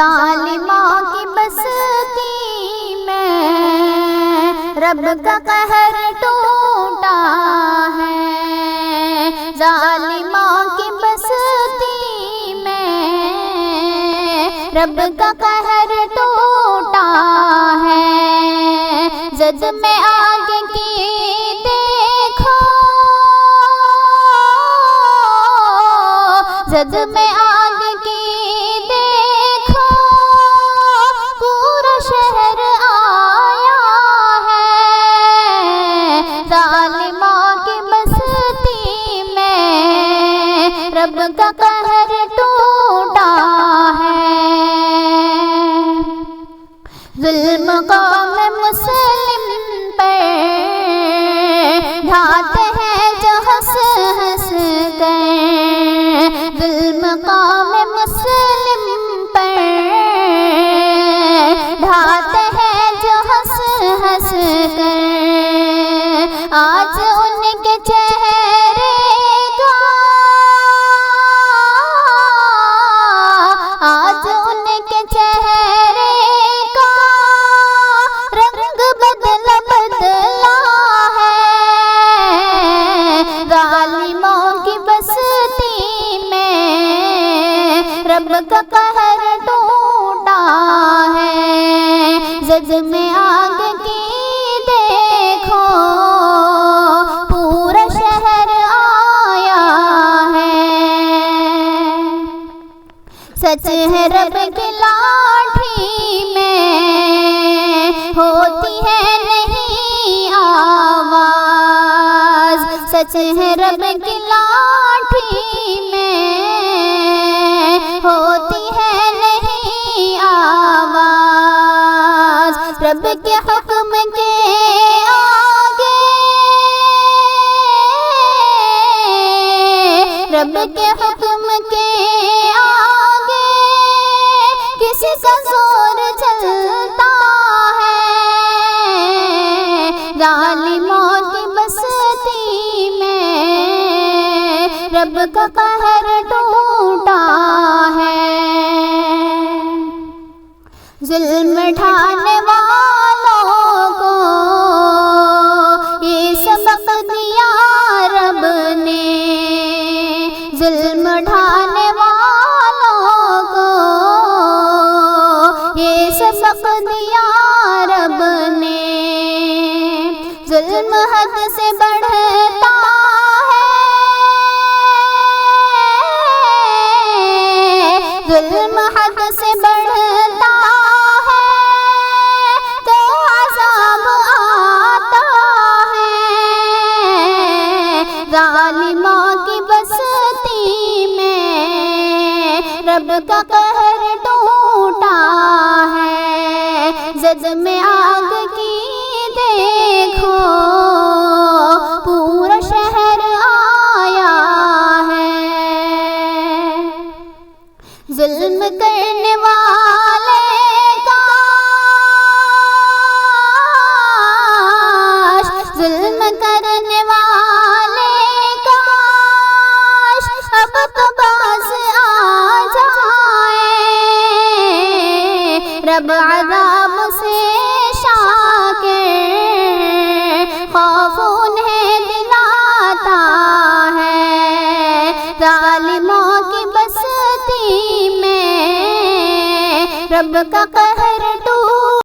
ظالموں کی بستی میں رب کا قہر ٹوٹا ہے، ظالموں کی بستی میں رب کا قہر ٹوٹا ہے، زد میں آگ کی دیکھو، زد میں آگ کی دیکھو، پورا شہر آیا ہے، ظالموں کی بستی میں رب کا قہر ٹوٹا ہے۔ ظلم قوم مسلم پر ڈھاتے ہیں جو ہنس ہنس کر، ظلم قوم مسلم پر ڈھاتے ہیں جو ہنس ہنس کر، آج ان کے چہرے کا، آج ان کے چہرے کا رنگ بدلا بدلا ہے، ظالموں کی بستی میں رب کا قہر ٹوٹا ہے، زد میں آگ کی دیکھو، پورا شہر آیا ہے۔ سچ ہے رب کی لاٹھی میں ہوتی ہے نہیں آواز، سچ ہے رب کی لاٹھی میں ہوتی ہے نہیں آواز، رب کے حکم کے آگے، رب کے حکم کے آگے کسی کا زور چلتا ہے، ظالموں کی بستی میں رب کا قہر ٹوٹا ہے۔ ظلم ڈھانے والوں کو یہ سبق دیا رب نے، ظلم ڈھانے والوں کو یہ سبق دیا رب نے، ظلم حد سے بڑھتا ہے، ظلم حد سے بڑھتا ہے تو عذاب آتا ہے، ظالموں کی بستی میں رب کا قہر ٹوٹا ہے، زد میں آگ کی دیکھو، پورا شہر آیا ہے۔ ظلم کرنے والے کاش، ظلم کرنے والے کاش اب تو باز آ جائے، رب عذاب سے شاکر خوف انہیں دلاتا ہے، ظالموں کی بستی میں رب کا قہر ٹوٹا